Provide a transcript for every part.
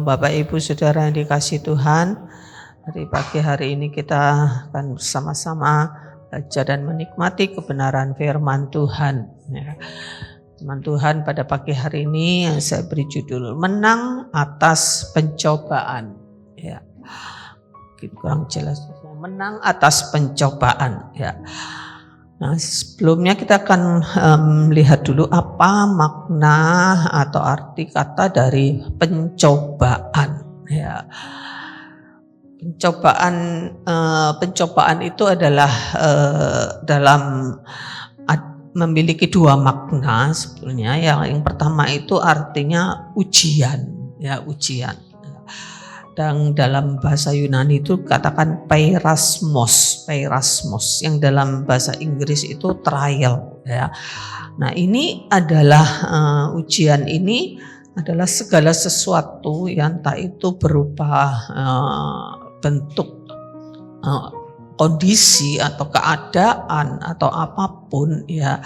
Shalom Bapak Ibu Saudara yang dikasihi Tuhan. Di pagi hari ini kita akan bersama-sama belajar dan menikmati kebenaran firman Tuhan. Firman Tuhan pada pagi hari ini yang saya beri judul Menang Atas Pencobaan. Ya, mungkin kurang jelas. Menang atas pencobaan. Ya. Nah, sebelumnya kita akan melihat dulu apa makna atau arti kata dari pencobaan. Ya, pencobaan itu adalah memiliki dua makna sebetulnya. Yang pertama itu artinya ujian, ya ujian. Dan dalam bahasa Yunani itu katakan peirasmos, yang dalam bahasa Inggris itu trial, ya. Nah, ini adalah ujian ini adalah segala sesuatu yang entah itu berupa bentuk kondisi atau keadaan atau apapun, ya,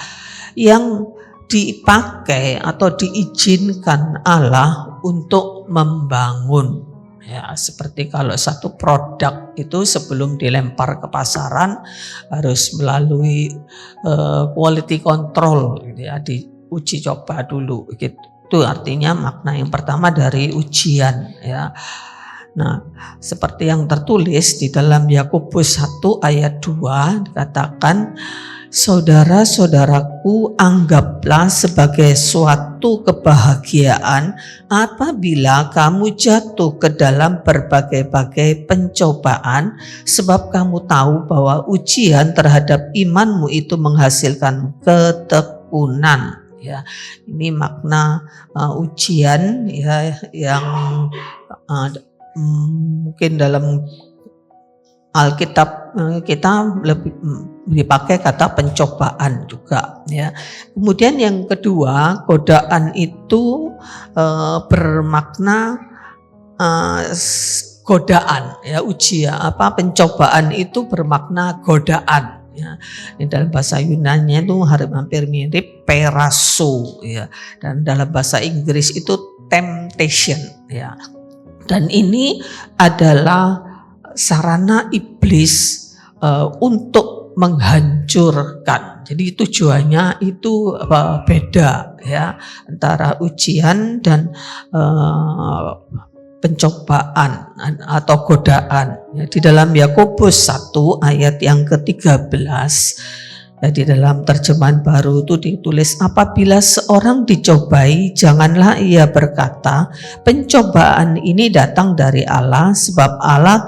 yang dipakai atau diizinkan Allah untuk membangun. Ya, seperti kalau satu produk itu sebelum dilempar ke pasaran harus melalui quality control, gitu ya, diuji coba dulu, gitu. Itu artinya makna yang pertama dari ujian, ya. Nah, seperti yang tertulis di dalam Yakobus 1 ayat 2 dikatakan, saudara-saudaraku, anggaplah sebagai suatu kebahagiaan apabila kamu jatuh ke dalam berbagai-bagai pencobaan, sebab kamu tahu bahwa ujian terhadap imanmu itu menghasilkan ketekunan. Ya, ini makna ujian, ya, yang mungkin dalam Alkitab kita lebih dipakai kata pencobaan juga, ya. Kemudian yang kedua, godaan itu bermakna godaan, ya, ujian pencobaan itu bermakna godaan, ya. Di dalam bahasa Yunani itu hampir mirip peraso, ya. Dan dalam bahasa Inggris itu temptation, ya. Dan ini adalah sarana iblis untuk menghancurkan. Jadi tujuannya itu beda, ya, antara ujian dan pencobaan atau godaan. Ya, di dalam Yakobus 1 ayat yang ke-13, ya, di dalam terjemahan baru itu ditulis, apabila seorang dicobai, janganlah ia berkata, pencobaan ini datang dari Allah, sebab Allah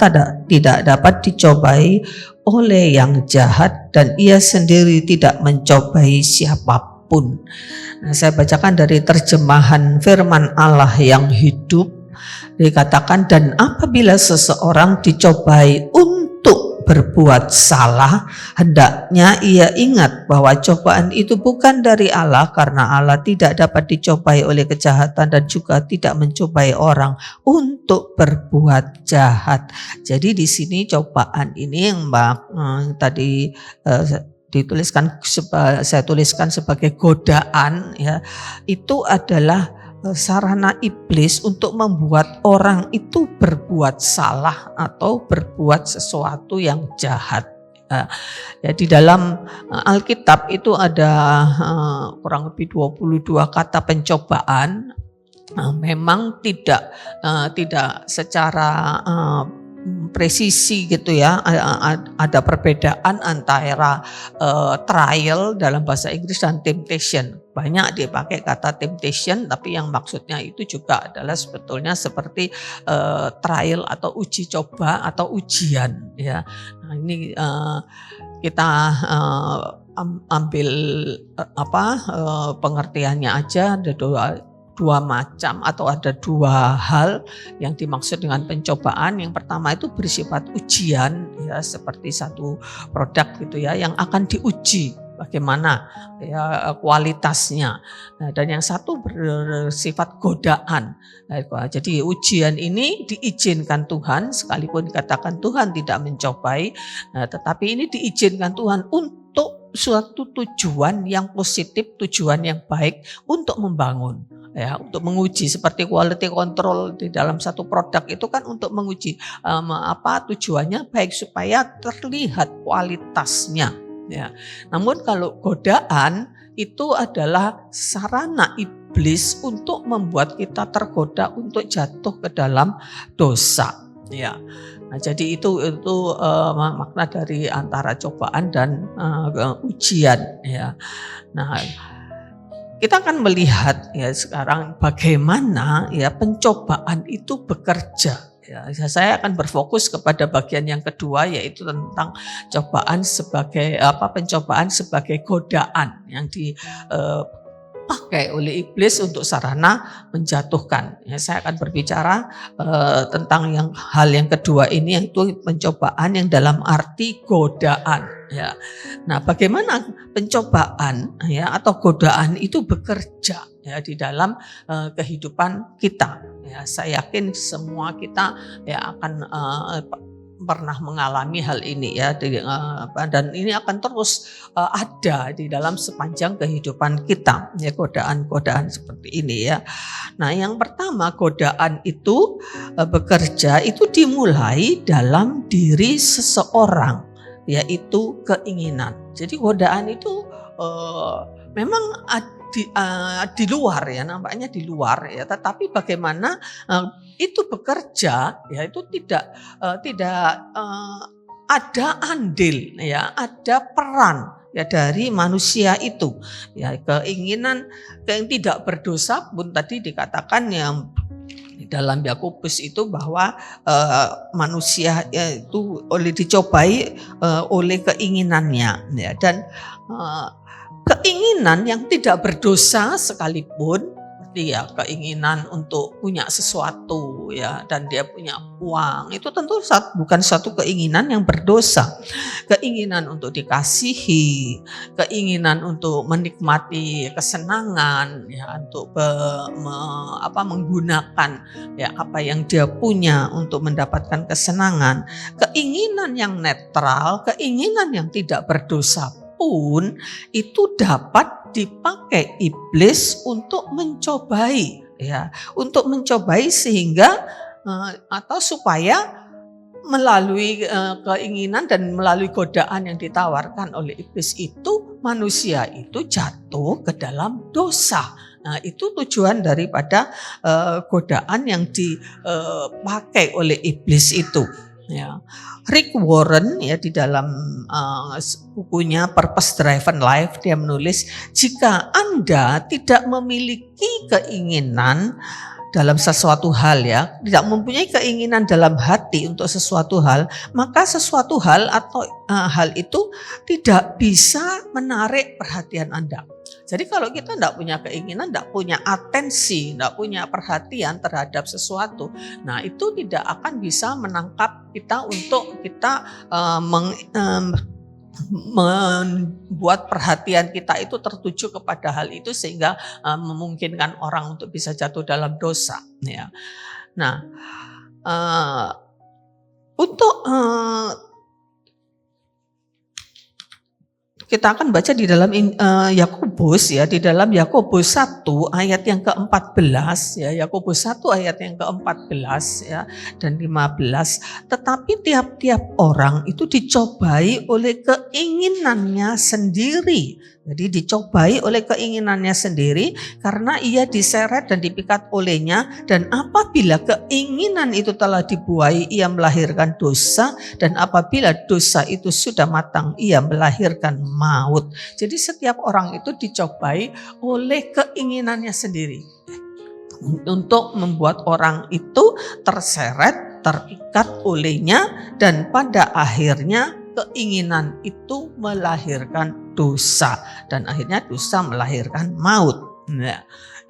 tidak dapat dicobai oleh yang jahat dan ia sendiri tidak mencobai siapapun. Nah, saya bacakan dari terjemahan firman Allah yang hidup, dikatakan, dan apabila seseorang dicobai untuk berbuat salah, hendaknya ia ingat bahwa cobaan itu bukan dari Allah, karena Allah tidak dapat dicobai oleh kejahatan dan juga tidak mencobai orang untuk berbuat jahat. Jadi di sini cobaan ini yang tadi saya tuliskan sebagai godaan, ya, itu adalah sarana iblis untuk membuat orang itu berbuat salah atau berbuat sesuatu yang jahat. Ya, di dalam Alkitab itu ada kurang lebih 22 kata pencobaan. Memang tidak secara presisi, gitu ya, ada perbedaan antara trial dalam bahasa Inggris dan temptation. Banyak dipakai kata temptation, tapi yang maksudnya itu juga adalah sebetulnya seperti trial atau uji coba atau ujian, ya. Nah, ini kita ambil pengertiannya aja. Ada dua macam atau ada dua hal yang dimaksud dengan pencobaan. Yang pertama itu bersifat ujian, ya, seperti satu produk, gitu ya, yang akan diuji bagaimana, ya, kualitasnya. Nah, dan yang satu bersifat godaan. Nah, jadi ujian ini diizinkan Tuhan, sekalipun dikatakan Tuhan tidak mencobai, tetapi ini diizinkan Tuhan untuk suatu tujuan yang positif, tujuan yang baik, untuk membangun. ya, untuk menguji seperti quality control di dalam satu produk itu kan untuk menguji tujuannya baik supaya terlihat kualitasnya ya. Namun kalau godaan itu adalah sarana iblis untuk membuat kita tergoda untuk jatuh ke dalam dosa ya. Nah, jadi itu makna dari antara cobaan dan ujian ya. Nah, kita akan melihat ya sekarang bagaimana ya pencobaan itu bekerja. Ya, saya akan berfokus kepada bagian yang kedua, yaitu tentang pencobaan sebagai godaan yang dipakai oleh iblis untuk sarana menjatuhkan. Ya, saya akan berbicara tentang hal yang kedua ini, yaitu pencobaan yang dalam arti godaan. Ya. Nah, bagaimana pencobaan ya atau godaan itu bekerja ya di dalam kehidupan kita. Ya, saya yakin semua kita ya akan pernah mengalami hal ini ya dan ini akan terus ada di dalam sepanjang kehidupan kita ya, godaan-godaan seperti ini ya. Nah, yang pertama, godaan itu bekerja itu dimulai dalam diri seseorang, yaitu keinginan. Jadi godaan itu memang di luar ya, nampaknya di luar ya, tetapi bagaimana itu bekerja ya, itu tidak ada andil ya, ada peran ya dari manusia itu ya. Keinginan yang tidak berdosa pun tadi dikatakan yang di dalam Yakobus itu bahwa manusia itu dicobai oleh keinginannya ya, dan keinginan yang tidak berdosa sekalipun, dia keinginan untuk punya sesuatu ya, dan dia punya uang, itu tentu bukan satu keinginan yang berdosa. Keinginan untuk dikasihi, keinginan untuk menikmati kesenangan ya, untuk menggunakan ya apa yang dia punya untuk mendapatkan kesenangan, keinginan yang netral, keinginan yang tidak berdosa pun itu dapat dipakai iblis untuk mencobai ya, untuk mencobai sehingga atau supaya melalui keinginan dan melalui godaan yang ditawarkan oleh iblis itu, manusia itu jatuh ke dalam dosa. Nah, itu tujuan daripada godaan yang dipakai oleh iblis itu. Ya, Rick Warren ya di dalam bukunya Purpose Driven Life, dia menulis, jika Anda tidak memiliki keinginan dalam sesuatu hal ya, tidak mempunyai keinginan dalam hati untuk sesuatu hal, maka sesuatu hal atau hal itu tidak bisa menarik perhatian Anda. Jadi kalau kita tidak punya keinginan, tidak punya atensi, tidak punya perhatian terhadap sesuatu, nah itu tidak akan bisa menangkap kita untuk kita membuat perhatian kita itu tertuju kepada hal itu, sehingga memungkinkan orang untuk bisa jatuh dalam dosa. Ya. Nah, untuk kita akan baca di dalam Yakobus ya, di dalam Yakobus 1 ayat yang ke-14 ya, Yakobus 1 ayat yang ke-14 ya dan 15. Tetapi tiap-tiap orang itu dicobai oleh keinginannya sendiri. Jadi dicobai oleh keinginannya sendiri karena ia diseret dan dipikat olehnya, dan apabila keinginan itu telah dibuai, ia melahirkan dosa, dan apabila dosa itu sudah matang, ia melahirkan maut. Jadi setiap orang itu dicobai oleh keinginannya sendiri untuk membuat orang itu terseret, terikat olehnya, dan pada akhirnya keinginan itu melahirkan dosa, dan akhirnya dosa melahirkan maut.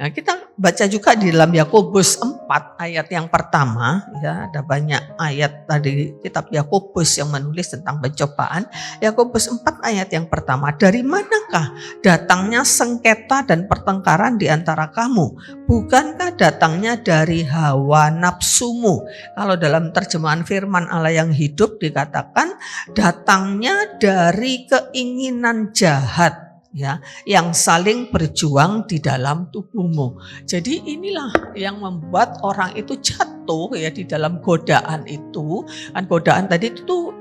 Nah, kita baca juga di dalam Yakobus 4 ayat yang pertama ya, ada banyak ayat tadi kitab Yakobus yang menulis tentang pencobaan. Yakobus 4 ayat yang pertama, dari manakah datangnya sengketa dan pertengkaran di antara kamu? Bukankah datangnya dari hawa nafsumu? Kalau dalam terjemahan firman Allah yang hidup dikatakan datangnya dari keinginan jahat. ya, yang saling berjuang di dalam tubuhmu. Jadi inilah yang membuat orang itu jatuh ya di dalam godaan itu. Kan godaan tadi itu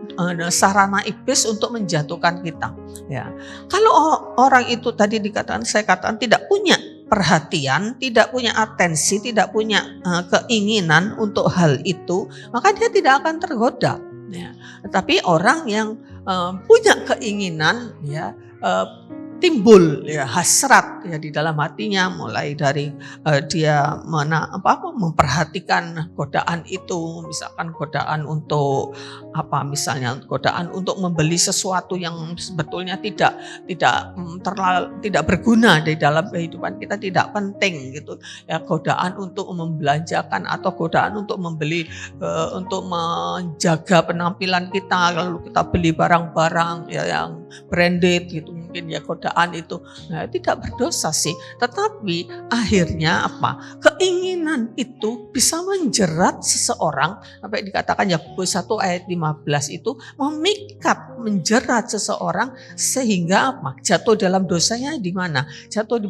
sarana iblis untuk menjatuhkan kita, ya. Kalau orang itu tadi saya katakan tidak punya perhatian, tidak punya atensi, tidak punya keinginan untuk hal itu, maka dia tidak akan tergoda, ya. Tetapi orang yang punya keinginan, ya, timbul ya hasrat ya di dalam hatinya, mulai dari dia memperhatikan godaan itu, misalkan godaan untuk misalnya godaan untuk membeli sesuatu yang sebetulnya tidak berguna di dalam kehidupan kita, tidak penting gitu ya, godaan untuk membelanjakan atau godaan untuk membeli untuk menjaga penampilan kita, lalu kita beli barang-barang ya yang branded gitu, mungkin ya godaan itu. Nah, tidak berdosa sih, tetapi akhirnya keinginan itu bisa menjerat seseorang, sampai dikatakan Yakobus 1 ayat 15 itu memikat, menjerat seseorang sehingga jatuh dalam dosanya di mana? Jatuh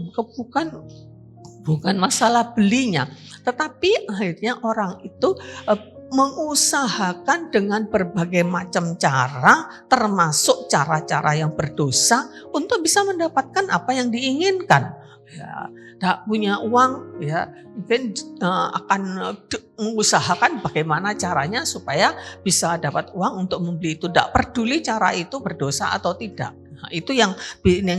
bukan masalah belinya, tetapi akhirnya orang itu mengusahakan dengan berbagai macam cara, termasuk cara-cara yang berdosa, untuk bisa mendapatkan apa yang diinginkan. Ya, tidak punya uang, ya mungkin akan mengusahakan bagaimana caranya supaya bisa dapat uang untuk membeli itu. Tidak peduli cara itu berdosa atau tidak. Nah, itu yang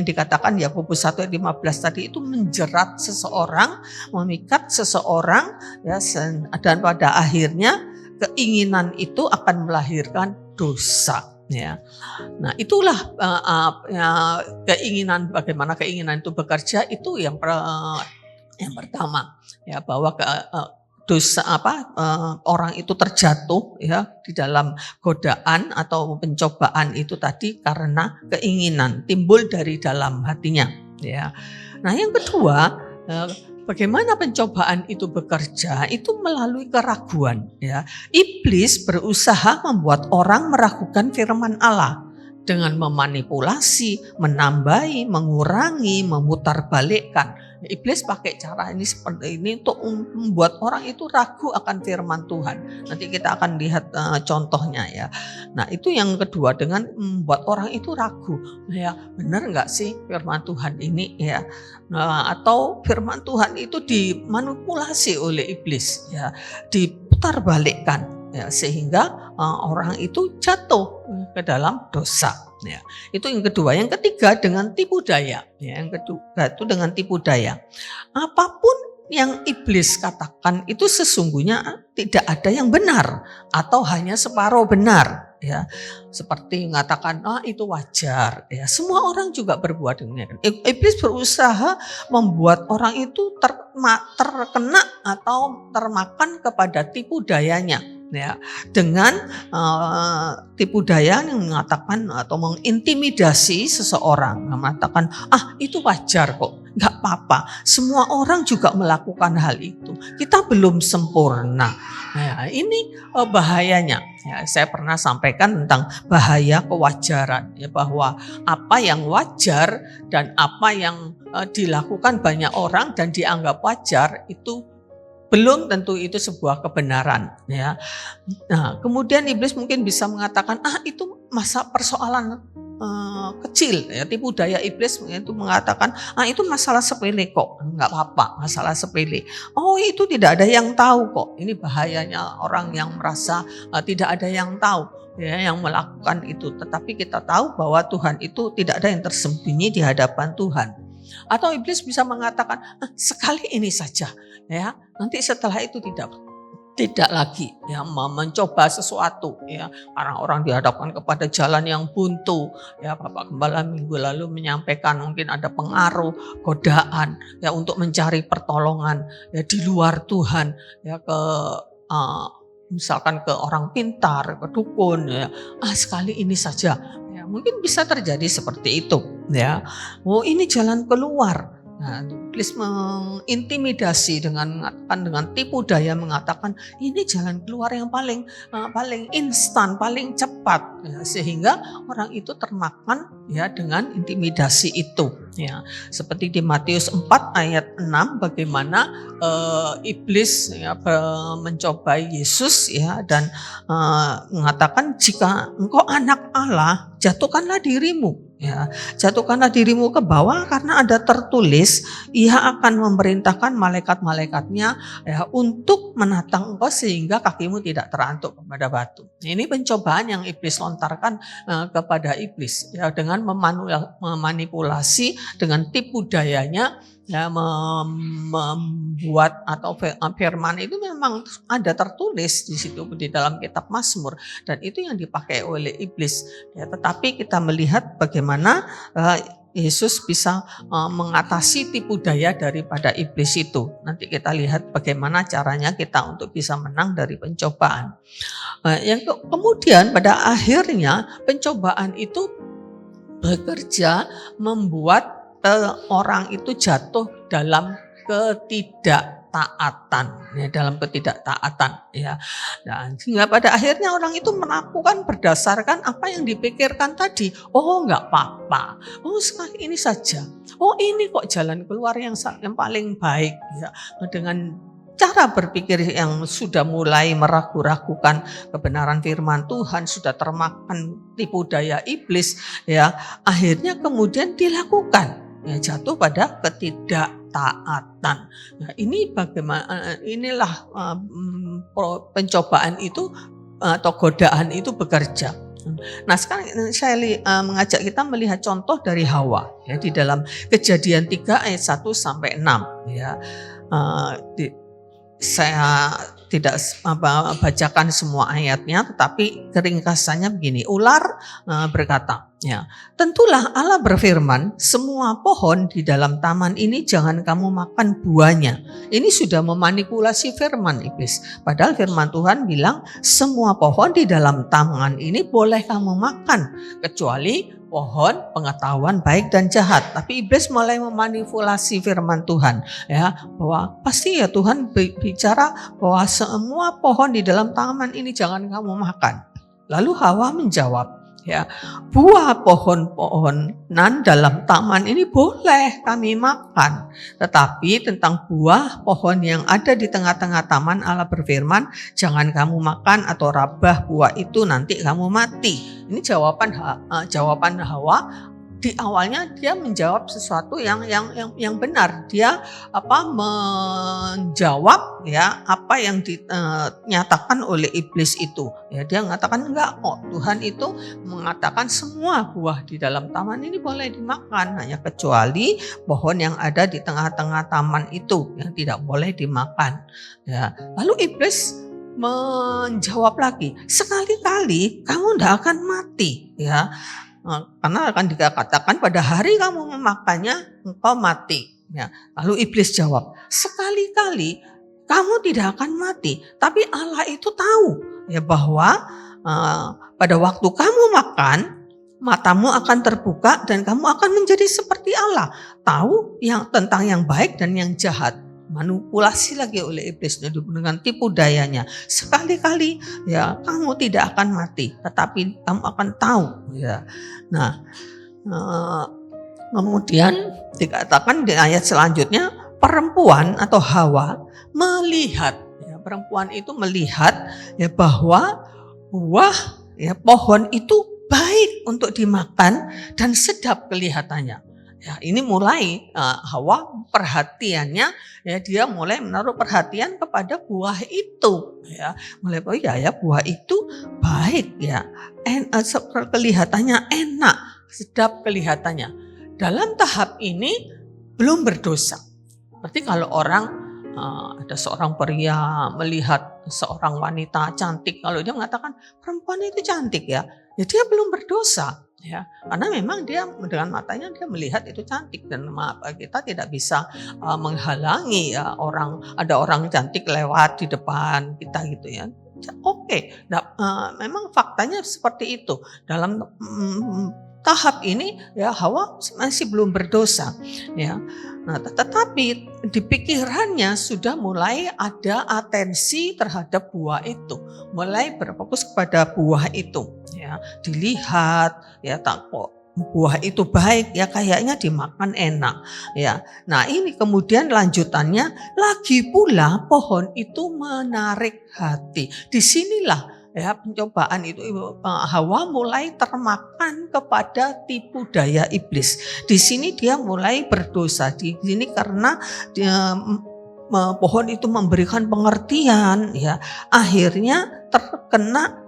dikatakan Yakobus 1 ayat 15 tadi, itu menjerat seseorang, memikat seseorang, ya, dan pada akhirnya keinginan itu akan melahirkan dosa, ya. Nah, itulah keinginan, bagaimana keinginan itu bekerja, itu yang pertama, ya, bahwa dosa orang itu terjatuh ya di dalam godaan atau pencobaan itu tadi karena keinginan timbul dari dalam hatinya, ya. Nah, yang kedua, bagaimana pencobaan itu bekerja? Itu melalui keraguan, ya. Iblis berusaha membuat orang meragukan firman Allah dengan memanipulasi, menambahi, mengurangi, memutarbalikkan. Iblis pakai cara ini seperti ini untuk membuat orang itu ragu akan firman Tuhan. Nanti kita akan lihat contohnya, ya. Nah, itu yang kedua, dengan membuat orang itu ragu, ya, benar nggak sih firman Tuhan ini, ya. Nah, atau firman Tuhan itu dimanipulasi oleh iblis, ya, diputarbalikkan, ya, sehingga orang itu jatuh ke dalam dosa. Ya, itu yang kedua. Yang ketiga, dengan tipu daya. Ya, yang kedua itu dengan tipu daya. Apapun yang iblis katakan itu sesungguhnya tidak ada yang benar atau hanya separuh benar, ya. Seperti mengatakan itu wajar, ya. Semua orang juga berbuat demikian. Iblis berusaha membuat orang itu terkena atau termakan kepada tipu dayanya, ya, dengan tipu daya yang mengatakan atau mengintimidasi seseorang, mengatakan itu wajar kok, nggak apa-apa, semua orang juga melakukan hal itu, kita belum sempurna. Nah, ini bahayanya, ya. Saya pernah sampaikan tentang bahaya kewajaran, ya, bahwa apa yang wajar dan apa yang dilakukan banyak orang dan dianggap wajar itu belum tentu itu sebuah kebenaran, ya. Nah, kemudian iblis mungkin bisa mengatakan itu persoalan kecil, ya. Tipu daya iblis itu mengatakan itu masalah sepele kok, nggak apa-apa, masalah sepele. Itu tidak ada yang tahu kok. Ini bahayanya orang yang merasa tidak ada yang tahu, ya, yang melakukan itu. Tetapi kita tahu bahwa Tuhan itu tidak ada yang tersembunyi di hadapan Tuhan. Atau iblis bisa mengatakan sekali ini saja, ya, nanti setelah itu tidak lagi, ya, mencoba sesuatu, ya, karena orang dihadapkan kepada jalan yang buntu, ya. Bapak Gembala minggu lalu menyampaikan mungkin ada pengaruh, godaan, ya, untuk mencari pertolongan, ya, di luar Tuhan, ya, misalkan ke orang pintar, ke dukun, ya, sekali ini saja, ya, mungkin bisa terjadi seperti itu, ya. Ini jalan keluar, Nah, iblis mengintimidasi dengan tipu daya mengatakan ini jalan keluar yang paling instan, paling cepat, ya, sehingga orang itu termakan ya dengan intimidasi itu. Ya, seperti di Matius 4 ayat 6 bagaimana iblis ya, mencobai Yesus ya dan mengatakan jika engkau anak Allah jatuhkanlah dirimu. Ya, jatuhkanlah dirimu ke bawah karena ada tertulis ia akan memerintahkan malaikat-malaikatnya ya, untuk menatang engkau sehingga kakimu tidak terantuk kepada batu. Ini pencobaan yang iblis lontarkan kepada iblis ya, dengan memanipulasi dengan tipu dayanya ya, membuat atau firman itu memang ada tertulis di situ di dalam kitab Mazmur dan itu yang dipakai oleh iblis ya, tetapi kita melihat bagaimana Yesus bisa mengatasi tipu daya daripada iblis itu. Nanti kita lihat bagaimana caranya kita untuk bisa menang dari pencobaan. Yang kemudian pada akhirnya pencobaan itu bekerja membuat orang itu jatuh dalam ketidaktaatan ya, dalam ketidaktaatan ya. Dan sehingga pada akhirnya orang itu melakukan berdasarkan apa yang dipikirkan tadi. Oh, enggak apa-apa. Oh, sekali ini saja. Oh, ini kok jalan keluar yang paling baik ya. Dengan cara berpikir yang sudah mulai meragu-ragukan kebenaran firman Tuhan, sudah termakan tipu daya iblis ya, akhirnya kemudian dilakukan ya, jatuh pada ketidaktaatan. Nah, ini bagaimana inilah pencobaan itu atau godaan itu bekerja. Nah, sekarang saya mengajak kita melihat contoh dari Hawa ya, di dalam Kejadian 3 ayat 1 sampai 6 ya. Saya tidak bacakan semua ayatnya, tetapi keringkasannya begini. Ular berkata, ya, tentulah Allah berfirman, semua pohon di dalam taman ini jangan kamu makan buahnya. Ini sudah memanipulasi firman iblis. Padahal firman Tuhan bilang, semua pohon di dalam taman ini boleh kamu makan, kecuali pohon pengetahuan baik dan jahat. Tapi iblis mulai memanipulasi firman Tuhan ya, bahwa pasti ya Tuhan bicara bahwa semua pohon di dalam taman ini jangan kamu makan. Lalu Hawa menjawab ya, buah pohon-pohonan dalam taman ini boleh kami makan, tetapi tentang buah pohon yang ada di tengah-tengah taman Allah berfirman, jangan kamu makan atau rabah buah itu nanti kamu mati. Ini jawaban Hawa. Di awalnya dia menjawab sesuatu yang benar. Dia menjawab ya apa yang dinyatakan oleh iblis itu. Ya, dia mengatakan enggak kok. Tuhan itu mengatakan semua buah di dalam taman ini boleh dimakan, hanya kecuali pohon yang ada di tengah-tengah taman itu yang tidak boleh dimakan. Ya, lalu iblis menjawab lagi, sekali-kali kamu tidak akan mati ya. Karena akan dikatakan pada hari kamu memakannya engkau mati ya. Lalu iblis jawab, sekali-kali kamu tidak akan mati, tapi Allah itu tahu ya bahwa pada waktu kamu makan matamu akan terbuka dan kamu akan menjadi seperti Allah, tahu tentang yang baik dan yang jahat. Manipulasi lagi oleh iblis dengan tipu dayanya. Sekali-kali ya kamu tidak akan mati, tetapi kamu akan tahu ya. Nah, kemudian dikatakan di ayat selanjutnya, perempuan atau Hawa melihat ya, perempuan itu melihat ya bahwa buah ya pohon itu baik untuk dimakan dan sedap kelihatannya. Ya, ini mulai Hawa perhatiannya ya, dia mulai menaruh perhatian kepada buah itu ya, mulai ya buah itu baik ya, kelihatannya enak, sedap kelihatannya. Dalam tahap ini belum berdosa. Berarti kalau orang ada seorang pria melihat seorang wanita cantik, kalau dia mengatakan perempuan itu cantik ya dia belum berdosa. Ya, karena memang dia dengan matanya dia melihat itu cantik dan kita tidak bisa menghalangi ya ada orang cantik lewat di depan kita gitu ya. Oke. Nah, memang faktanya seperti itu dalam tahap ini ya Hawa masih belum berdosa ya. Nah, tetapi di pikirannya sudah mulai ada atensi terhadap buah itu, mulai berfokus kepada buah itu ya, dilihat ya, tak kok buah itu baik ya, kayaknya dimakan enak ya. Nah, ini kemudian lanjutannya lagi pula pohon itu menarik hati. Disinilah ya pencobaan itu Hawa mulai termakan kepada tipu daya iblis. Di sini dia mulai berdosa. Di sini karena dia, pohon itu memberikan pengertian ya, akhirnya terkena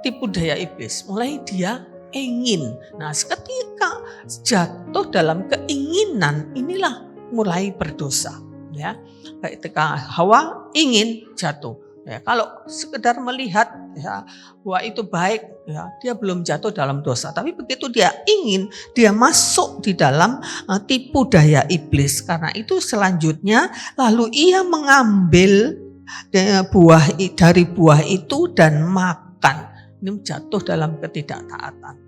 tipu daya iblis. Mulai dia ingin. Nah, ketika jatuh dalam keinginan, inilah mulai berdosa ya. Ketika Hawa ingin, jatuh. Ya, kalau sekedar melihat ya bahwa itu baik ya, dia belum jatuh dalam dosa. Tapi begitu dia ingin, dia masuk di dalam tipu daya iblis. Karena itu selanjutnya lalu ia mengambil dari buah itu dan makan. Ini jatuh dalam ketidaktaatan.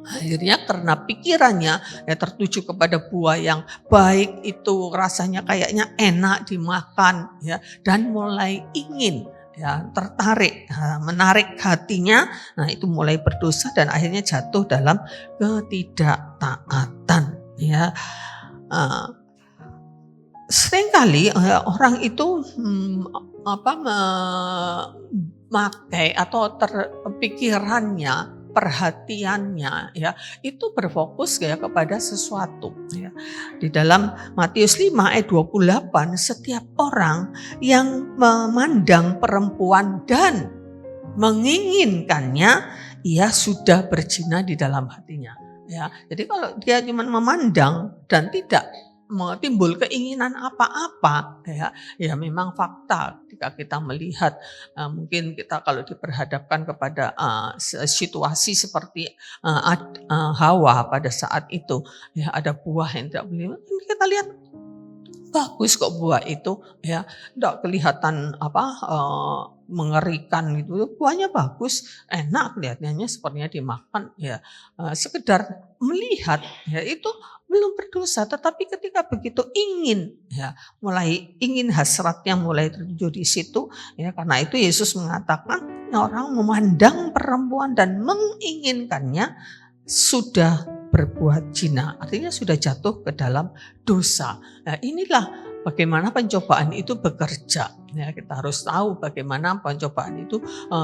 Akhirnya karena pikirannya ya tertuju kepada buah yang baik itu, rasanya kayaknya enak dimakan ya, dan mulai ingin ya, tertarik, menarik hatinya. Nah, itu mulai berdosa dan akhirnya jatuh dalam ketidaktaatan ya. Seringkali orang itu memakai atau pikirannya, perhatiannya ya itu berfokus ya kepada sesuatu ya. Di dalam Matius 5 ayat 28, setiap orang yang memandang perempuan dan menginginkannya, ia sudah berzina di dalam hatinya ya. Jadi kalau dia cuma memandang dan tidak timbul keinginan apa-apa ya memang fakta ketika kita melihat mungkin kita kalau diperhadapkan kepada situasi seperti Hawa pada saat itu ya, ada buah yang tidak boleh, kita lihat bagus kok buah itu ya, tidak kelihatan mengerikan gitu, buahnya bagus, enak kelihatannya, sepertinya dimakan ya, sekedar melihat ya itu belum berdosa. Tetapi ketika begitu ingin ya, mulai ingin, hasratnya mulai tertuju di situ ya. Karena itu Yesus mengatakan orang memandang perempuan dan menginginkannya sudah berbuat zina, artinya sudah jatuh ke dalam dosa. Nah, inilah bagaimana pencobaan itu bekerja. Ya, kita harus tahu bagaimana pencobaan itu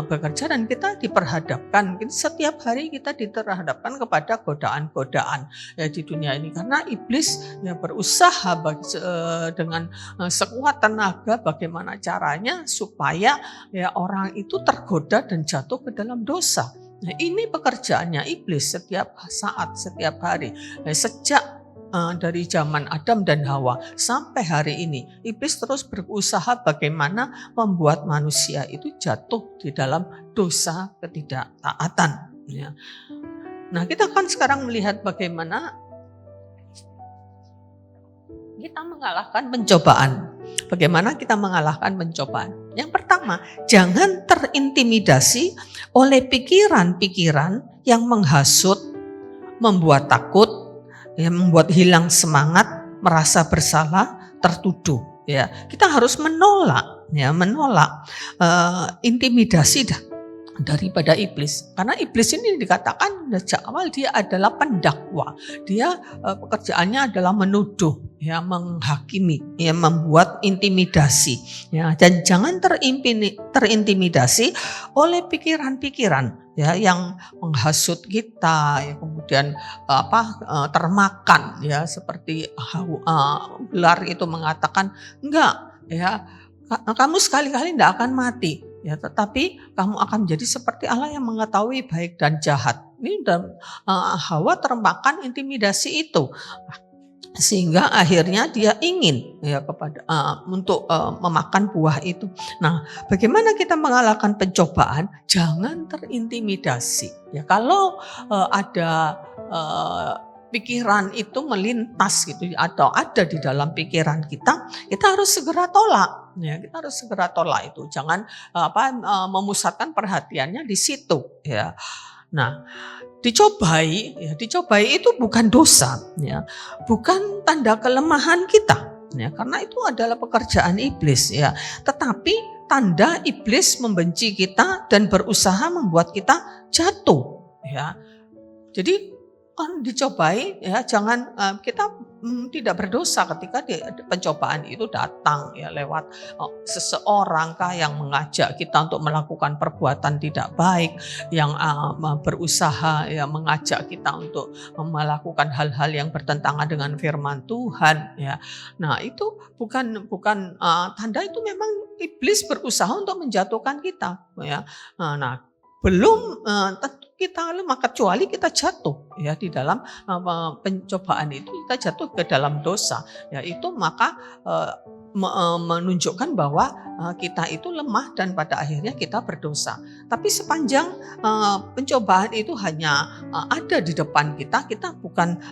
bekerja, dan kita diperhadapkan setiap hari, kita diperhadapkan kepada godaan-godaan ya di dunia ini, karena iblis ya berusaha dengan sekuat tenaga bagaimana caranya supaya ya orang itu tergoda dan jatuh ke dalam dosa. Nah, ini pekerjaannya iblis setiap saat, setiap hari. Sejak dari zaman Adam dan Hawa sampai hari ini, iblis terus berusaha bagaimana membuat manusia itu jatuh di dalam dosa ketidaktaatan. Ya. Nah, kita akan sekarang melihat bagaimana kita mengalahkan pencobaan. Bagaimana kita mengalahkan pencobaan? Yang pertama, jangan terintimidasi oleh pikiran-pikiran yang menghasut, membuat takut, ya, membuat hilang semangat, merasa bersalah, tertuduh. Ya, kita harus menolak intimidasi daripada iblis. Karena iblis ini dikatakan sejak awal dia adalah pendakwa. Dia pekerjaannya adalah menuduh, ya, menghakimi, ya, membuat intimidasi. Ya, dan jangan terintimidasi oleh pikiran-pikiran ya yang menghasut kita, ya, kemudian termakan, ya, seperti gelar itu mengatakan enggak, ya, kamu sekali-kali tidak akan mati. Ya, tetapi kamu akan menjadi seperti Allah yang mengetahui baik dan jahat. Ini Hawa termakan intimidasi itu, sehingga akhirnya dia ingin ya untuk memakan buah itu. Nah, bagaimana kita mengalahkan pencobaan? Jangan terintimidasi. Ya, kalau ada pikiran itu melintas gitu atau ada di dalam pikiran kita harus segera tolak. Ya, kita harus segera tolak itu. Jangan memusatkan perhatiannya di situ. Ya. Nah, dicobai itu bukan dosa, ya, bukan tanda kelemahan kita, ya, karena itu adalah pekerjaan iblis, ya. Tetapi tanda iblis membenci kita dan berusaha membuat kita jatuh, ya. Jadi kan dicobai, ya, jangan kita tidak berdosa ketika pencobaan itu datang, ya, lewat seseorang kah yang mengajak kita untuk melakukan perbuatan tidak baik, yang berusaha, ya, mengajak kita untuk melakukan hal-hal yang bertentangan dengan firman Tuhan, ya. Nah, itu bukan tanda, itu memang iblis berusaha untuk menjatuhkan kita, ya. Nah, belum tentu kita lemah kecuali kita jatuh, ya, di dalam pencobaan itu kita jatuh ke dalam dosa, ya, itu maka menunjukkan bahwa kita itu lemah dan pada akhirnya kita berdosa. Tapi sepanjang pencobaan itu hanya ada di depan kita, kita bukan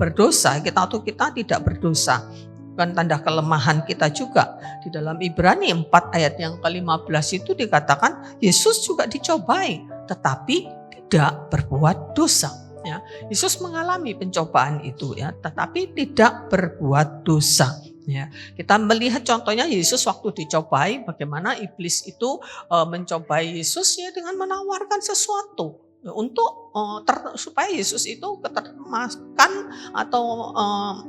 berdosa, kita tidak berdosa. Bukan tanda kelemahan kita juga. Di dalam Ibrani 4 ayat yang ke-15 itu dikatakan Yesus juga dicobai tetapi tidak berbuat dosa, ya. Yesus mengalami pencobaan itu, ya, tetapi tidak berbuat dosa, ya. Kita melihat contohnya Yesus waktu dicobai, bagaimana iblis itu mencobai Yesus, ya, dengan menawarkan sesuatu untuk supaya Yesus itu ketermakan atau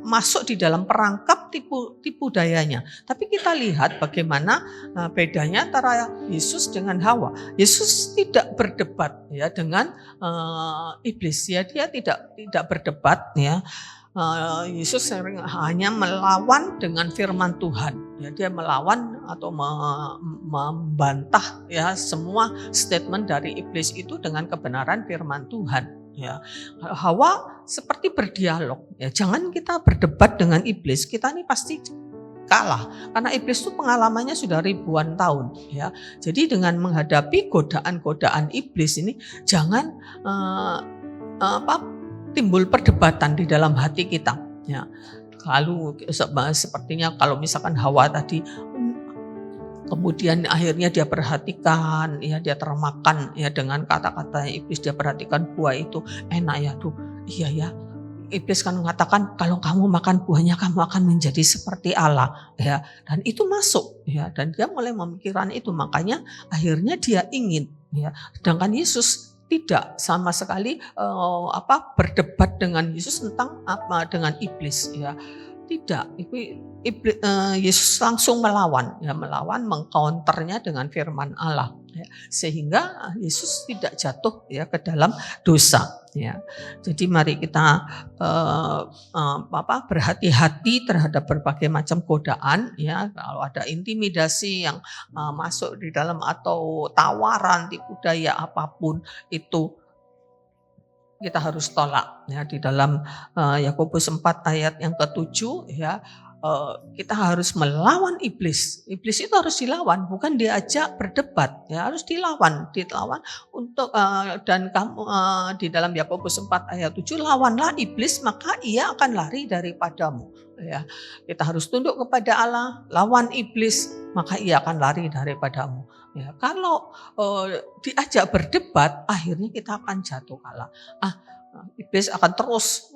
masuk di dalam perangkap tipu dayanya. Tapi kita lihat bagaimana bedanya antara Yesus dengan Hawa. Yesus tidak berdebat, ya, dengan iblis, ya, dia tidak berdebat, ya. Yesus hanya melawan dengan firman Tuhan, ya, dia melawan atau membantah, ya, semua statement dari iblis itu dengan kebenaran firman Tuhan, ya. Hawa seperti berdialog, ya, jangan kita berdebat dengan iblis, kita ini pasti kalah karena iblis itu pengalamannya sudah ribuan tahun, ya. Jadi dengan menghadapi godaan-godaan iblis ini jangan timbul perdebatan di dalam hati kita, ya. Lalu sepertinya kalau misalkan Hawa tadi kemudian akhirnya dia perhatikan, ya, dia termakan, ya, dengan kata-kata iblis, dia perhatikan buah itu enak, ya, tuh, iya, ya. Iblis kan mengatakan kalau kamu makan buahnya kamu akan menjadi seperti Allah, ya, dan itu masuk, ya, dan dia mulai memikirkan itu, makanya akhirnya dia ingin, ya. Sedangkan Yesus tidak sama sekali berdebat dengan Yesus tentang dengan iblis, ya. Tidak, Yesus langsung melawan, ya, mengcounternya dengan firman Allah, ya, sehingga Yesus tidak jatuh, ya, ke dalam dosa, ya. Jadi mari kita berhati-hati terhadap berbagai macam godaan, ya. Kalau ada intimidasi yang masuk di dalam atau tawaran tipu daya apapun itu kita harus tolak, ya. Di dalam Yakobus 4 ayat yang ke-7, ya, kita harus melawan iblis. Iblis itu harus dilawan, bukan diajak berdebat, ya, harus dilawan untuk dan kamu di dalam Yakobus 4 ayat 7, lawanlah iblis maka ia akan lari daripadamu, ya. Kita harus tunduk kepada Allah, lawan iblis maka ia akan lari daripadamu, ya. Kalau diajak berdebat akhirnya kita akan jatuh kalah. Iblis akan terus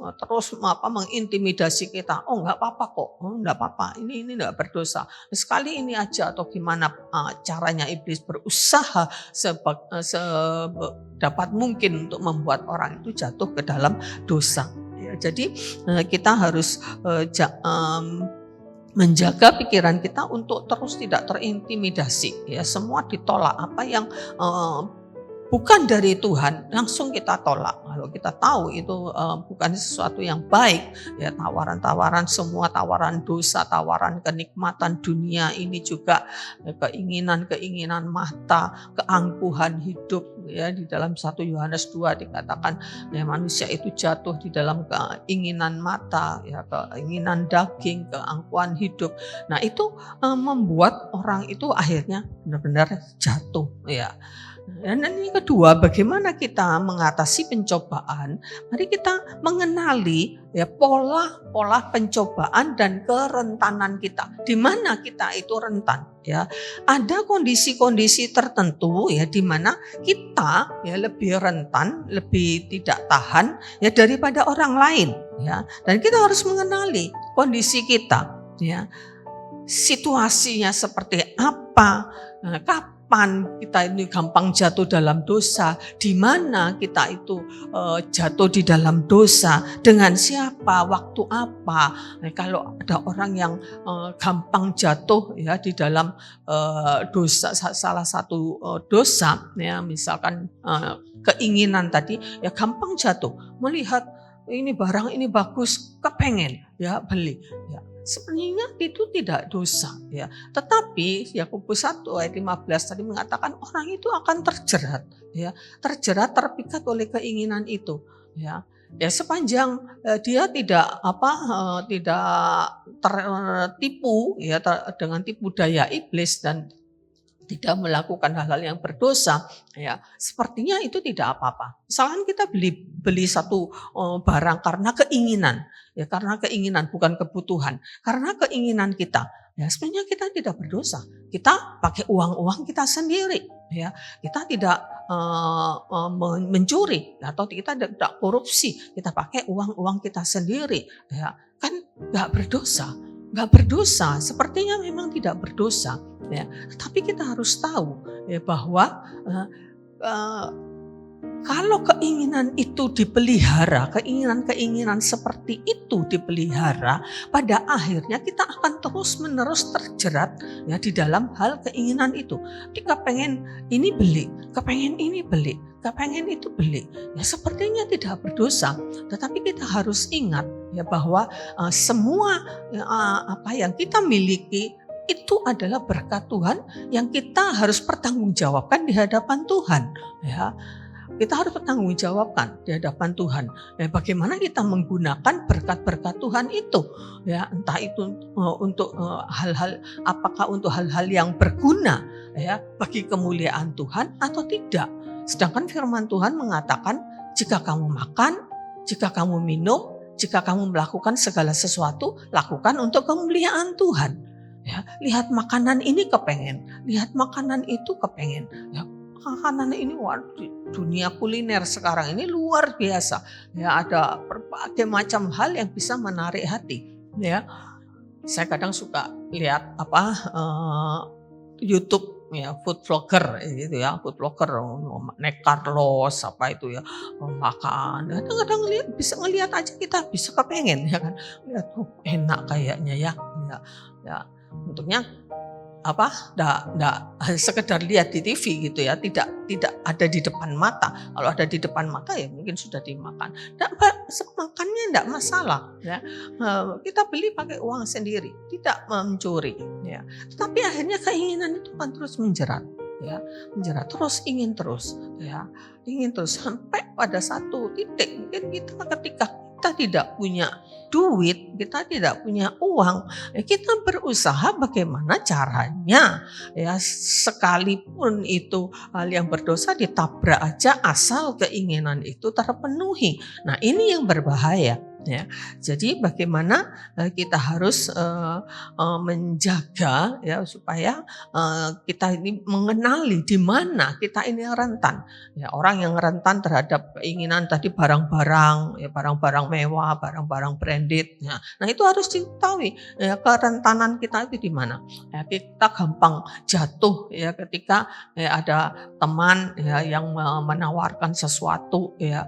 mengintimidasi kita. Oh, enggak apa-apa kok. Oh, enggak apa-apa. Ini enggak berdosa. Sekali ini aja, atau gimana caranya iblis berusaha sedapat mungkin untuk membuat orang itu jatuh ke dalam dosa. Ya, jadi kita harus menjaga pikiran kita untuk terus tidak terintimidasi, ya. Semua ditolak, apa yang bukan dari Tuhan langsung kita tolak. Kalau kita tahu itu bukan sesuatu yang baik, ya, tawaran-tawaran, semua tawaran dosa, tawaran kenikmatan dunia ini juga, keinginan mata, keangkuhan hidup, ya. Di dalam 1 Yohanes 2 dikatakan, ya, manusia itu jatuh di dalam keinginan mata, ya, keinginan daging, keangkuhan hidup. Nah, itu membuat orang itu akhirnya benar-benar jatuh, ya. Dan yang kedua, bagaimana kita mengatasi pencobaan? Mari kita mengenali ya pola-pola pencobaan dan kerentanan kita. Di mana kita itu rentan ya. Ada kondisi-kondisi tertentu ya di mana kita ya lebih rentan, lebih tidak tahan ya daripada orang lain ya. Dan kita harus mengenali kondisi kita ya. Situasinya seperti apa, kapan kita ini gampang jatuh dalam dosa, di mana kita itu jatuh di dalam dosa, dengan siapa, waktu apa. Kalau ada orang yang gampang jatuh ya di dalam dosa, salah satu dosa ya, misalkan keinginan tadi ya, gampang jatuh melihat ini barang ini bagus, kepengen ya beli ya. Sebenarnya itu tidak dosa ya. Tetapi Yakobus 1 ayat 15 tadi mengatakan orang itu akan terjerat ya, terpikat oleh keinginan itu ya. Ya sepanjang dia tidak tertipu ya dengan tipu daya iblis dan tidak melakukan hal-hal yang berdosa ya, sepertinya itu tidak apa-apa. Misalkan kita beli satu barang karena keinginan ya, karena keinginan bukan kebutuhan, karena keinginan kita ya, sebenarnya kita tidak berdosa. Kita pakai uang kita sendiri ya, kita tidak mencuri atau kita tidak korupsi, kita pakai uang kita sendiri ya, kan nggak berdosa, sepertinya memang tidak berdosa ya. Tapi kita harus tahu ya bahwa kalau keinginan itu dipelihara, keinginan seperti itu dipelihara, pada akhirnya kita akan terus-menerus terjerat ya di dalam hal keinginan itu. Ketika pengen ini beli, kepengen ini beli, kepengen itu beli. Ya sepertinya tidak berdosa, tetapi kita harus ingat ya bahwa semua apa yang kita miliki itu adalah berkat Tuhan yang kita harus pertanggungjawabkan di hadapan Tuhan ya. Kita harus bertanggungjawabkan di hadapan Tuhan. Ya, bagaimana kita menggunakan berkat-berkat Tuhan itu? Ya, entah itu untuk hal-hal, apakah untuk hal-hal yang berguna ya bagi kemuliaan Tuhan atau tidak. Sedangkan firman Tuhan mengatakan, jika kamu makan, jika kamu minum, jika kamu melakukan segala sesuatu, lakukan untuk kemuliaan Tuhan. Ya, lihat makanan ini kepengen, lihat makanan itu kepengen. Ya, makanan ini dunia kuliner sekarang ini luar biasa ya, ada berbagai macam hal yang bisa menarik hati ya. Saya kadang suka lihat YouTube ya, food vlogger gitu ya, food vlogger naik Carlos apa itu ya, makan. Kadang-kadang bisa ngelihat aja kita bisa kepengen ya kan, lihat enak kayaknya ya untungnya enggak sekedar lihat di TV gitu ya, tidak ada di depan mata. Kalau ada di depan mata ya mungkin sudah dimakan. Makannya enggak masalah ya. Kita beli pakai uang sendiri, tidak mencuri ya. Tetapi akhirnya keinginan itu kan terus menjerat ya, terus ingin terus sampai pada satu titik mungkin ketika kita tidak punya duit, kita tidak punya uang, kita berusaha bagaimana caranya ya, sekalipun itu hal yang berdosa ditabrak aja asal keinginan itu terpenuhi. Nah, ini yang berbahaya ya. Jadi bagaimana kita harus menjaga ya supaya kita ini mengenali di mana kita ini rentan. Ya, orang yang rentan terhadap keinginan tadi barang-barang mewah, barang-barang branded. Nah, itu harus diketahui ya, kerentanan kita itu di mana. Ya, kita gampang jatuh ya ketika ada teman ya yang menawarkan sesuatu ya,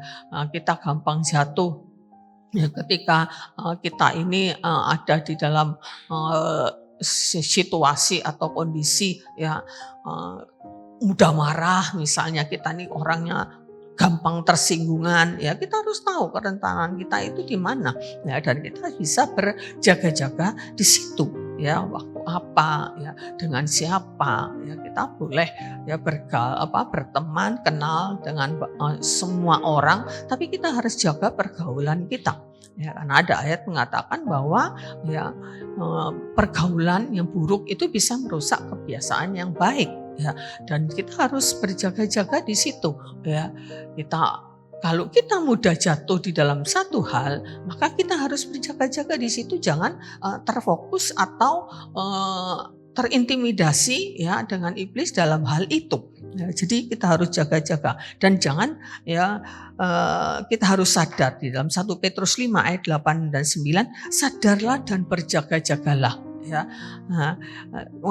kita gampang jatuh ya ketika kita ini ada di dalam situasi atau kondisi ya mudah marah, misalnya kita nih orangnya gampang tersinggungan ya, kita harus tahu kerentanan kita itu di mana ya, dan kita bisa berjaga-jaga di situ ya, waktu apa ya, dengan siapa ya, kita boleh ya berteman, kenal dengan semua orang, tapi kita harus jaga pergaulan kita ya, karena ada ayat mengatakan bahwa ya pergaulan yang buruk itu bisa merusak kebiasaan yang baik ya. Dan kita harus berjaga-jaga di situ, ya. Kalau kita mudah jatuh di dalam satu hal, maka kita harus berjaga-jaga di situ, jangan terfokus atau terintimidasi ya dengan iblis dalam hal itu. Ya, jadi kita harus jaga-jaga dan jangan ya kita harus sadar di dalam 1 Petrus 5 ayat 8 dan 9, sadarlah dan berjaga-jagalah. Ya,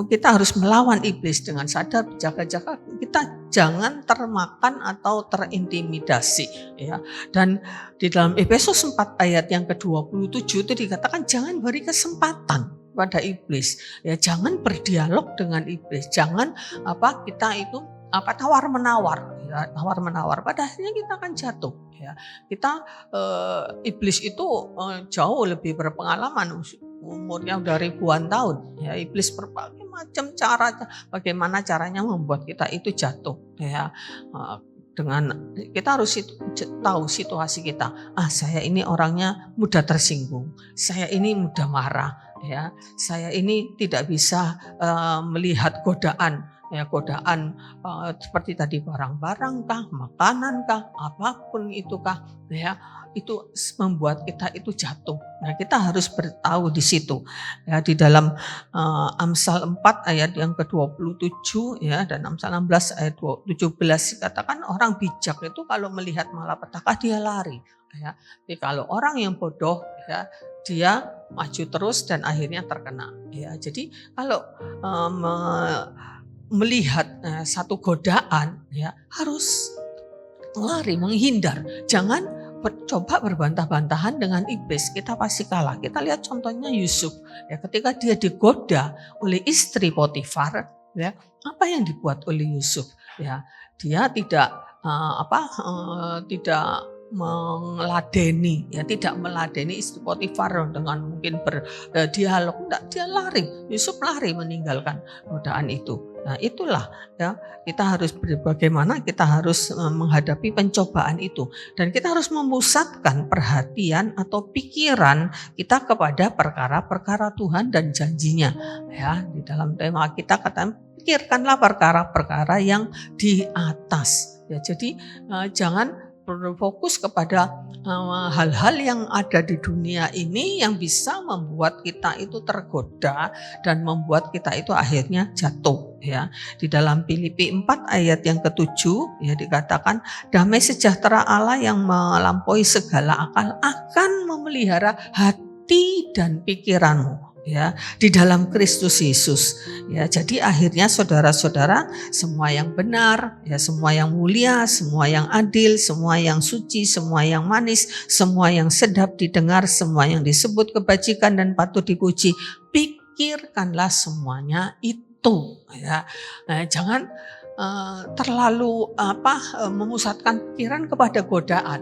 kita harus melawan iblis dengan sadar, berjaga-jaga. Kita jangan termakan atau terintimidasi, ya. Dan di dalam Efesus 4 ayat yang ke-27 itu dikatakan jangan beri kesempatan pada iblis, ya. Jangan berdialog dengan iblis, jangan kita itu tawar menawar, ya, tawar menawar. Pada akhirnya kita akan jatuh, ya. Kita iblis itu jauh lebih berpengalaman. Umurnya udah ribuan tahun, ya. Iblis berbagai macam cara, bagaimana caranya membuat kita itu jatuh, ya. Dengan kita harus tahu situasi kita. Saya ini orangnya mudah tersinggung, saya ini mudah marah, ya. Saya ini tidak bisa melihat godaan, ya, godaan seperti tadi barang-barang kah, makanan kah, apapun itu kah, ya. Itu membuat kita itu jatuh. Nah, kita harus bertahu di situ. Ya, di dalam Amsal 4 ayat yang ke-27 ya dan Amsal 16 ayat 17 dikatakan orang bijak itu kalau melihat malapetaka dia lari, ya. Tapi kalau orang yang bodoh ya dia maju terus dan akhirnya terkena, ya. Jadi kalau melihat satu godaan ya harus lari, menghindar. Jangan coba berbantah-bantahan dengan iblis, kita pasti kalah. Kita lihat contohnya Yusuf, ya, ketika dia digoda oleh istri Potifar, ya, apa yang dibuat oleh Yusuf, ya, dia tidak tidak meladeni, ya, tidak meladeni istri Potifar dengan mungkin berdialog, enggak, dia lari. Yusuf lari meninggalkan godaan itu. Nah, itulah ya kita harus bagaimana kita harus menghadapi pencobaan itu dan kita harus memusatkan perhatian atau pikiran kita kepada perkara-perkara Tuhan dan janjinya, ya. Di dalam tema kita katakan pikirkanlah perkara-perkara yang di atas, ya. Jadi jangan berfokus kepada hal-hal yang ada di dunia ini yang bisa membuat kita itu tergoda dan membuat kita itu akhirnya jatuh, ya. Di dalam Filipi 4 ayat yang ke-7 ya dikatakan damai sejahtera Allah yang melampaui segala akal akan memelihara hati dan pikiranmu, ya, di dalam Kristus Yesus, ya. Jadi akhirnya saudara-saudara, semua yang benar, ya, semua yang mulia, semua yang adil, semua yang suci, semua yang manis, semua yang sedap didengar, semua yang disebut kebajikan dan patut dipuji, pikirkanlah semuanya itu, ya. Nah, jangan terlalu memusatkan pikiran kepada godaan.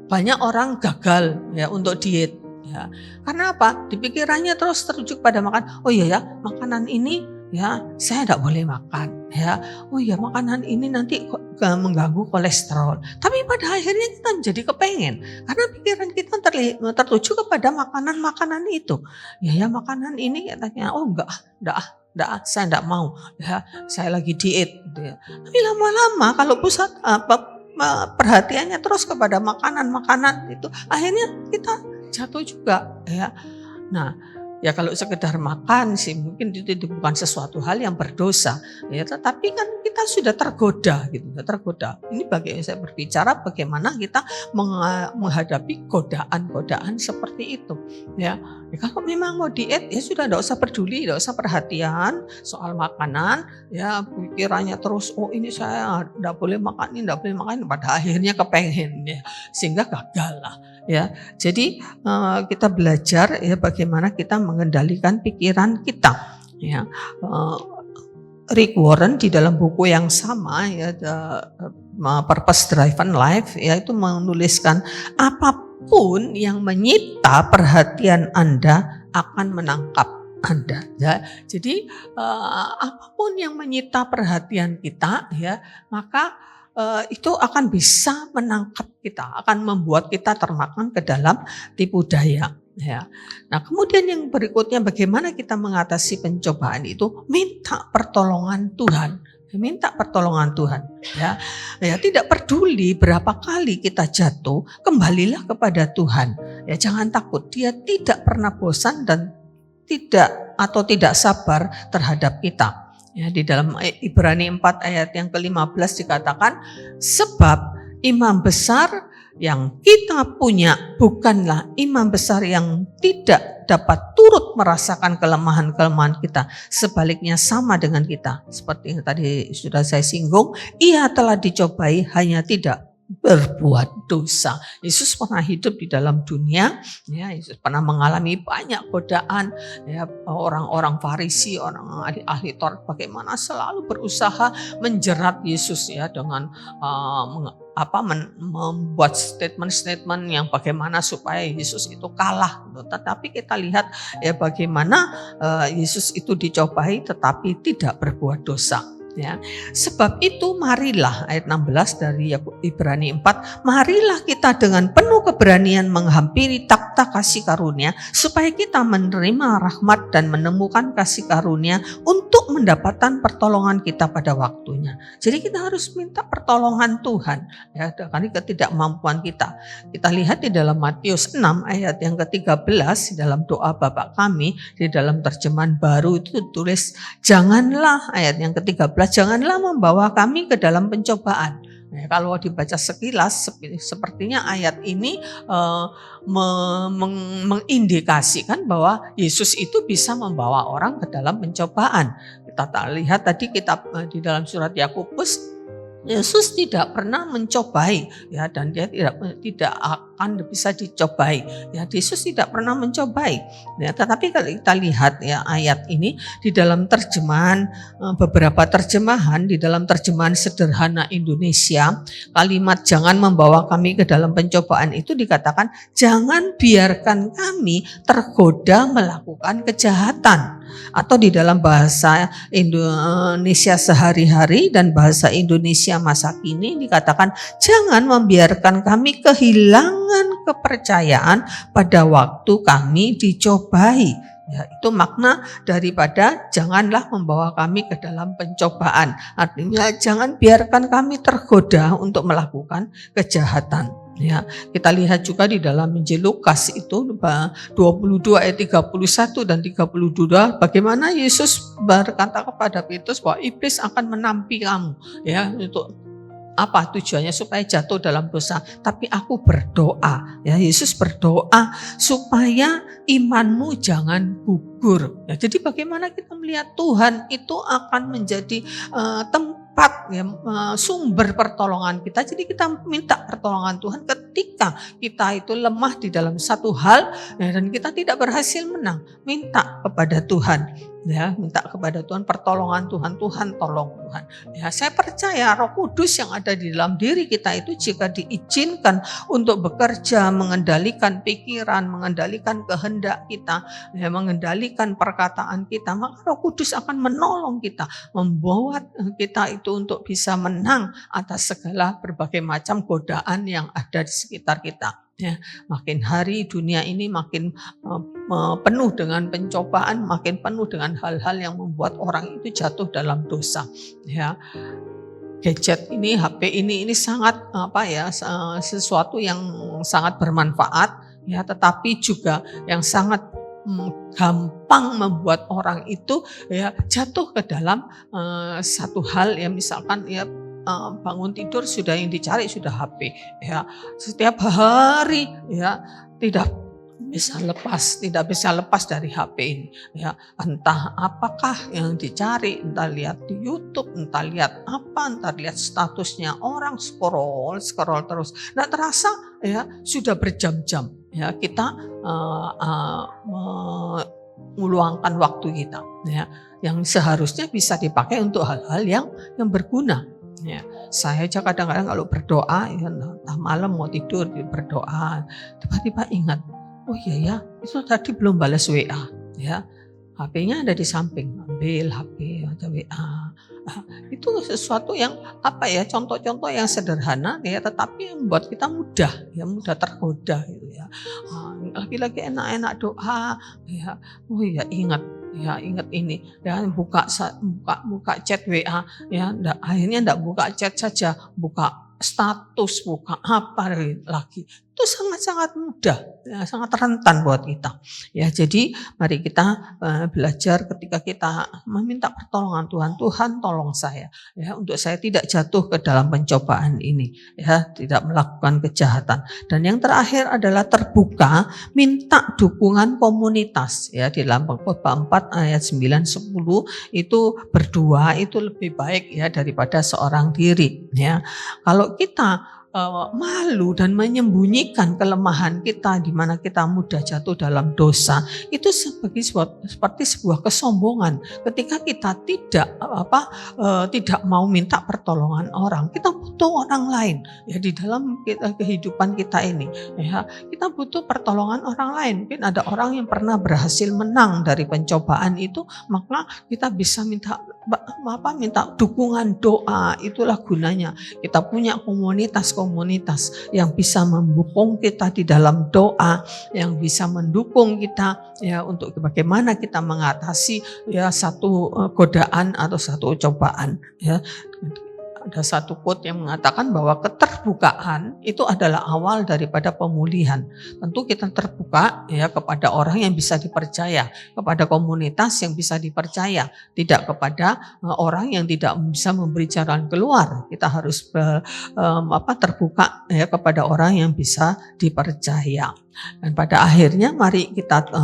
Banyak orang gagal ya untuk diet. Ya, karena apa? Di pikirannya terus tertuju pada makan. Oh iya ya, makanan ini ya saya tidak boleh makan. Ya, oh iya makanan ini nanti mengganggu kolesterol. Tapi pada akhirnya kita menjadi kepengen karena pikiran kita tertuju kepada makanan-makanan itu. Ya makanan ini katanya, oh enggak, saya enggak mau. Ya, saya lagi diet. Gitu ya. Tapi lama-lama kalau pusat perhatiannya terus kepada makanan-makanan itu, akhirnya kita jatuh juga, ya. Nah, ya kalau sekedar makan sih mungkin itu bukan sesuatu hal yang berdosa, ya. Tetapi kan kita sudah tergoda, gitu, tergoda. Ini saya berbicara bagaimana kita menghadapi godaan-godaan seperti itu, ya. Kalau memang mau diet, ya sudah, tidak usah peduli, tidak usah perhatian soal makanan, ya. Pikirannya terus, oh ini saya tidak boleh makan, ini tidak boleh makan, pada akhirnya kepengen, ya, sehingga gagal lah. Ya, jadi kita belajar ya bagaimana kita mengendalikan pikiran kita. Ya, Rick Warren di dalam buku yang sama ya Purpose Driven Life yaitu menuliskan apapun yang menyita perhatian Anda akan menangkap Anda. Ya, jadi apapun yang menyita perhatian kita ya maka itu akan bisa menangkap kita, akan membuat kita termakan ke dalam tipu daya. Ya. Nah, kemudian yang berikutnya bagaimana kita mengatasi pencobaan itu? Minta pertolongan Tuhan. Minta pertolongan Tuhan, ya. Ya, tidak peduli berapa kali kita jatuh, kembalilah kepada Tuhan. Ya, jangan takut. Dia tidak pernah bosan dan tidak sabar terhadap kita. Ya, di dalam Ibrani 4 ayat yang ke-15 dikatakan, sebab imam besar yang kita punya bukanlah imam besar yang tidak dapat turut merasakan kelemahan-kelemahan kita. Sebaliknya sama dengan kita. Seperti yang tadi sudah saya singgung, ia telah dicobai hanya tidak berbuat dosa. Yesus pernah hidup di dalam dunia, ya, Yesus pernah mengalami banyak godaan, ya, orang-orang Farisi, orang ahli Taurat bagaimana selalu berusaha menjerat Yesus, ya, dengan membuat statement-statement yang bagaimana supaya Yesus itu kalah. Tetapi kita lihat ya bagaimana Yesus itu dicobai tetapi tidak berbuat dosa. Ya, sebab itu marilah, ayat 16 dari Ibrani 4, marilah kita dengan penuh keberanian menghampiri takhta kasih karunia supaya kita menerima rahmat dan menemukan kasih karunia untuk mendapatkan pertolongan kita pada waktunya. Jadi kita harus minta pertolongan Tuhan, ya, karena ketidakmampuan kita. Kita lihat di dalam Matius 6 ayat yang ke-13 di dalam doa Bapa kami, di dalam terjemahan baru itu tulis, janganlah, ayat yang ke-13, janganlah membawa kami ke dalam pencobaan. Nah, kalau dibaca sekilas sepertinya ayat ini mengindikasikan bahwa Yesus itu bisa membawa orang ke dalam pencobaan. Kita lihat tadi kitab di dalam surat Yakobus, Yesus tidak pernah mencobai, ya, dan dia tidak akan bisa dicobai. Ya, Yesus tidak pernah mencobai. Ya, tetapi kalau kita lihat ya ayat ini di dalam terjemahan, beberapa terjemahan di dalam terjemahan sederhana Indonesia, kalimat jangan membawa kami ke dalam pencobaan itu dikatakan jangan biarkan kami tergoda melakukan kejahatan. Atau di dalam bahasa Indonesia sehari-hari dan bahasa Indonesia masa kini dikatakan jangan membiarkan kami kehilangan kepercayaan pada waktu kami dicobai. Ya, itu makna daripada janganlah membawa kami ke dalam pencobaan. Artinya jangan biarkan kami tergoda untuk melakukan kejahatan. Ya, kita lihat juga di dalam Injil Lukas itu 22 ayat 31 dan 32 bagaimana Yesus berkata kepada Petrus bahwa iblis akan menampi kamu, ya, untuk apa tujuannya? Supaya jatuh dalam dosa. Tapi aku berdoa, ya, Yesus berdoa supaya imanmu jangan gugur. Ya, jadi bagaimana kita melihat Tuhan itu akan menjadi tempat, ya, sumber pertolongan kita. Jadi kita minta pertolongan Tuhan ketika kita itu lemah di dalam satu hal, ya, dan kita tidak berhasil menang. Minta kepada Tuhan. Ya, minta kepada Tuhan pertolongan Tuhan, Tuhan tolong Tuhan. Ya, saya percaya Roh Kudus yang ada di dalam diri kita itu jika diizinkan untuk bekerja, mengendalikan pikiran, mengendalikan kehendak kita, ya, mengendalikan perkataan kita, maka Roh Kudus akan menolong kita, membuat kita itu untuk bisa menang atas segala berbagai macam godaan yang ada di sekitar kita. Ya, makin hari dunia ini makin penuh dengan pencobaan, makin penuh dengan hal-hal yang membuat orang itu jatuh dalam dosa. Ya, gadget ini, HP ini sangat sesuatu yang sangat bermanfaat, ya, tetapi juga yang sangat gampang membuat orang itu ya jatuh ke dalam satu hal yang misalkan ya. Bangun tidur sudah yang dicari sudah HP, ya, setiap hari, ya, tidak bisa lepas dari HP ini, ya, entah apakah yang dicari, entah lihat di YouTube, entah lihat apa, entah lihat statusnya orang, scroll terus, nggak terasa ya sudah berjam-jam, ya, kita meluangkan waktu kita, ya, yang seharusnya bisa dipakai untuk hal-hal yang berguna. Ya, saya aja kadang-kadang kalau berdoa, ya, entah malam mau tidur berdoa, tiba-tiba ingat, oh iya ya, itu tadi belum balas WA, ya, HP-nya ada di samping, ambil HP, ada WA. Itu sesuatu yang contoh-contoh yang sederhana, ya, tetapi yang membuat kita mudah tergoda, gitu ya. lagi enak-enak doa, ya, oh ya ingat ini, ya buka chat WA, ya akhirnya ndak buka chat saja, buka status, buka apa lagi. Itu sangat-sangat mudah, ya, sangat rentan buat kita. Ya, jadi mari kita belajar ketika kita meminta pertolongan Tuhan, Tuhan tolong saya, ya untuk saya tidak jatuh ke dalam pencobaan ini, ya tidak melakukan kejahatan. Dan yang terakhir adalah terbuka, minta dukungan komunitas, ya di dalam Khotbah 4 ayat 9 10 itu berdua itu lebih baik ya daripada seorang diri, ya. Kalau kita malu dan menyembunyikan kelemahan kita di mana kita mudah jatuh dalam dosa, itu seperti sebuah kesombongan. Ketika kita tidak mau minta pertolongan orang, kita butuh orang lain ya di dalam kehidupan kita ini, ya kita butuh pertolongan orang lain. Mungkin ada orang yang pernah berhasil menang dari pencobaan itu, maka kita bisa minta dukungan doa. Itulah gunanya kita punya komunitas yang bisa mendukung kita di dalam doa, yang bisa mendukung kita ya untuk bagaimana kita mengatasi ya satu godaan atau satu cobaan, ya. Ada satu quote yang mengatakan bahwa keterbukaan itu adalah awal daripada pemulihan. Tentu kita terbuka ya kepada orang yang bisa dipercaya, kepada komunitas yang bisa dipercaya, tidak kepada orang yang tidak bisa memberi jalan keluar. Kita harus terbuka ya kepada orang yang bisa dipercaya. Dan pada akhirnya mari kita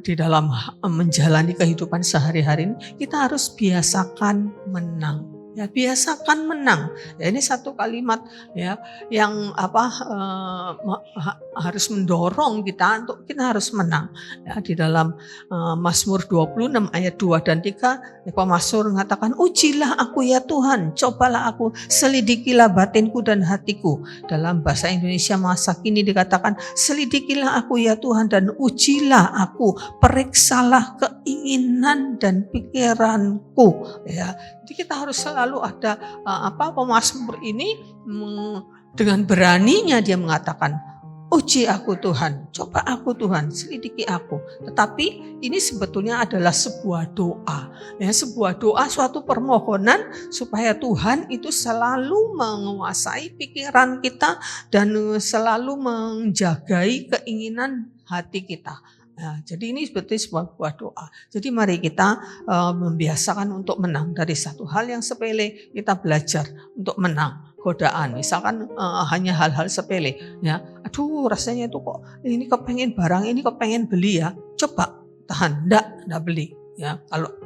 di dalam menjalani kehidupan sehari-hari ini kita harus biasakan menang. Ya, biasakan menang. Ya, ini satu kalimat ya yang harus mendorong kita untuk kita harus menang. Ya, di dalam Mazmur 26 ayat 2 dan 3 pemazmur mengatakan, "Ujilah aku ya Tuhan, cobalah aku, selidikilah batinku dan hatiku." Dalam bahasa Indonesia masa kini dikatakan, "Selidikilah aku ya Tuhan dan ujilah aku, periksalah keinginan dan pikiranku." Ya, jadi kita harus selalu ada pemazmur ini dengan beraninya dia mengatakan, "Uji aku Tuhan, coba aku Tuhan, selidiki aku." Tetapi ini sebetulnya adalah sebuah doa, ya sebuah doa, suatu permohonan supaya Tuhan itu selalu menguasai pikiran kita dan selalu menjagai keinginan hati kita. Nah, jadi ini seperti sebuah doa. Jadi mari kita membiasakan untuk menang dari satu hal yang sepele. Kita belajar untuk menang godaan. Misalkan hanya hal-hal sepele, ya. Aduh, rasanya itu kok ini kepengen barang ini kepengen beli ya. Coba tahan, enggak beli. Ya,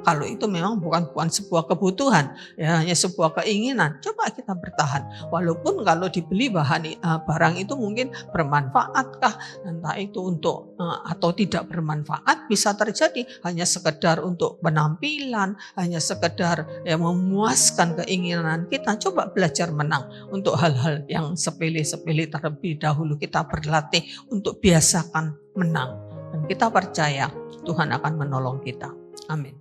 kalau itu memang bukan sebuah kebutuhan, ya hanya sebuah keinginan, coba kita bertahan. Walaupun kalau dibeli barang itu mungkin bermanfaatkah, entah itu untuk atau tidak bermanfaat, bisa terjadi hanya sekedar untuk penampilan, hanya sekedar ya memuaskan keinginan kita. Coba belajar menang untuk hal-hal yang sepele-sepele terlebih dahulu. Kita berlatih untuk biasakan menang dan kita percaya Tuhan akan menolong kita. Amin.